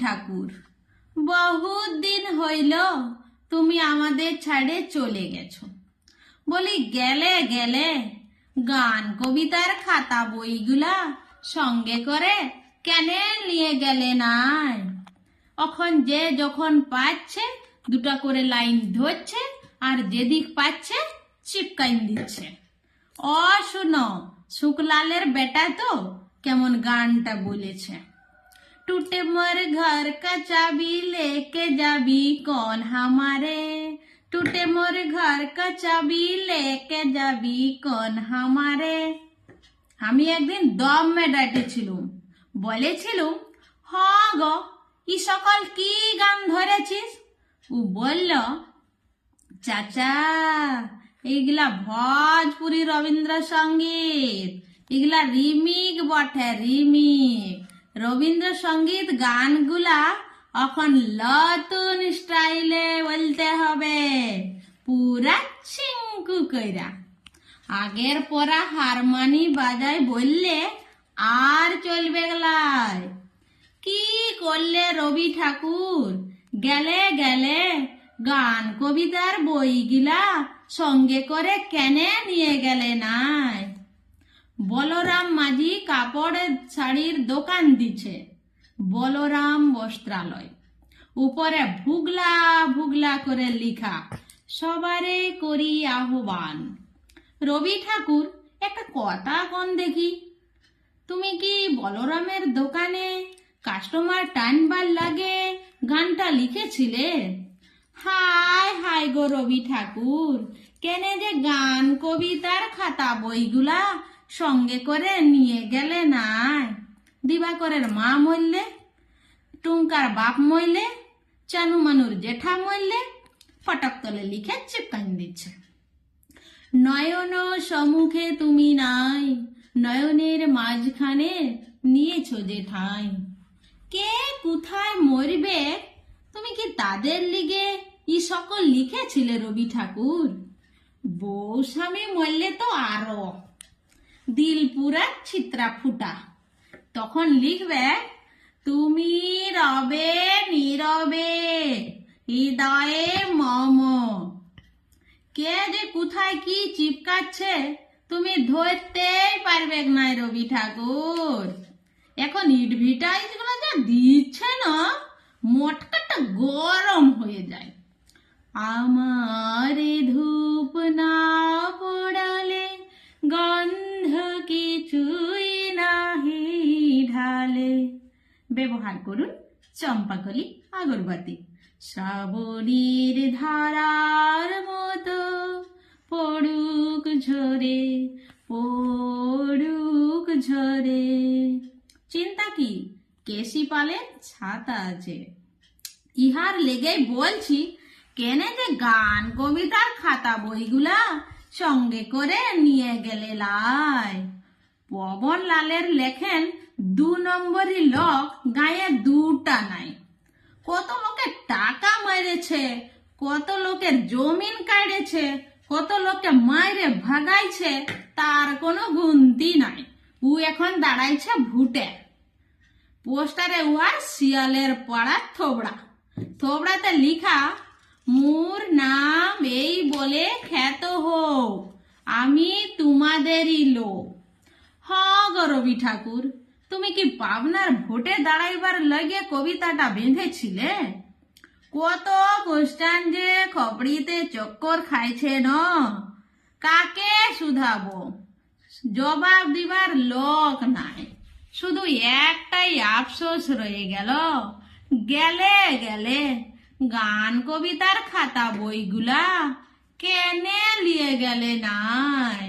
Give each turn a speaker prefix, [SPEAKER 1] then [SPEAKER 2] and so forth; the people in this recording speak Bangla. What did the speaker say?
[SPEAKER 1] ঠাকুর, বহুত দিন হইল তুমি আমাদের ছাড়ে চলে গেছো। বলি গেলে গেলে গান কবিতার খাতা বইগুলা সঙ্গে করে কেন নিয়ে গেলে নাই? এখন যে যখন পাচ্ছে দুটা করে লাইন ধরছে আর যেদিক পাচ্ছে চিপকাইন দিচ্ছে। ও শুনো, শুকলালের বেটা তো কেমন গানটা বলেছে, टूटे मोर घर का चाबी लेके जाबी कौन हमारे, टूटे मोर घर का चाबी लेके जाबी कौन हमारे। আমি একদিন দমে ডাটেছিলুম, বলেছিলুম হ গো ই সকল কি গান ধরেছিস? ও বলল, চাচা এইগুলা ভোজপুরি রবীন্দ্রসঙ্গীত, এগুলা রিমিক বটে, রিমিক। রবীন্দ্রসঙ্গীত গানগুলা এখন নতুন স্টাইলে বলতে হবে, পুরা চিঙ্কু কইরা। আগের পরা হারমানি বাজায় বললে আর চলবে গেলায়। কি করলে রবি ঠাকুর? গেলে গেলে গান কবিতার বইগুলা সঙ্গে করে কেনে নিয়ে গেলে নাই? বলরাম মাঝি কাপড়ের শাড়ির দোকান দিছে, বলরাম বস্ত্রালয়। উপরে ভুগলা ভুগলা করে লিখা, সবারে করি আহ্বান। রবি ঠাকুর, একটা কথা কোন দেখি, তুমি কি বলরামের দোকানে কাস্টমার টানবার লাগে গানটা লিখেছিলে? হায় হায় গো রবি ঠাকুর, কেনে যে গান কবিতার খাতা বইগুলা সঙ্গে করে নিয়ে গেলে নাই? দিবাকরের মা মরলে, টুঙ্কার বাপ মরলে, চানু মানুর জেঠা মরলে, ফটক তলে লিখে চিপকান দিচ্ছে। নয়ন সম্মুখে তুমি নাই, নয়নের মাঝখানে নিয়েছো যে ঠাঁই। কে কোথায় মরবে তুমি কি তাদের লিগে ই সকল লিখেছিলে রবি ঠাকুর? বউ স্বামী মরলে তো আরো দিল পুরা ছিত্রা ফুটা। তখন লিখবে, তুমি রবে নীরবে হৃদয়ে মম। কে যে কোথায় কি চিপকাচ্ছে তুমি ধরতেই পারবে নাই রবি ঠাকুর। এখন ইডভিটাইজ গুলো যা দিচ্ছে না, মোটকাটা গরম হয়ে যায়। আমারে ধূপ না পড়ালে গন্ধ কিছুই নাহি ঢালে। ব্যবহার করুন চম্পাকলি আগরবাতি। শ্রাবণীর ধারার মতো পড়ুক ঝরে, পড়ুক ঝরে। চিন্তা কি, কেশি পালের ছাতা আছে। ইহার লেগে বলছি, কেনে যে গান কবিতার খাতা বইগুলা সঙ্গে করে নিয়ে গেলে লাই? পবন লালের লেখেন 2 নম্বরই লোক গায়ে দুটা নাই। কত লোকের টাকা মেরেছে, কত লোকের জমিন কাড়েছে, কত লোকে মাইরে ভাগাইছে, তার কোনো গুনতি নাই। ও এখন দাঁড়াইছে ভুটে। পোস্টারে উহার শিয়ালের পাড়া থোবড়া, থোবড়াতে লিখা, মোর নাম এই বলে খ্যাত হোক, আমি তোমাদেরই লোক। হ গো রবি ঠাকুর, তুমি কি পাবনার ভোটে দাঁড়াইবার লগে কবিতাটা বেঁধেছিলে? কত কোশ্চেন যে খপড়িতে চক্কর খাইছে ন, কাকে শুধাবো? জবাব দিবার লোক নাই। শুধু একটাই আফসোস রয়ে গেল, গেলে গেলে গান কবিতার খাতা বইগুলা কেনে নিয়ে গেলে নাই?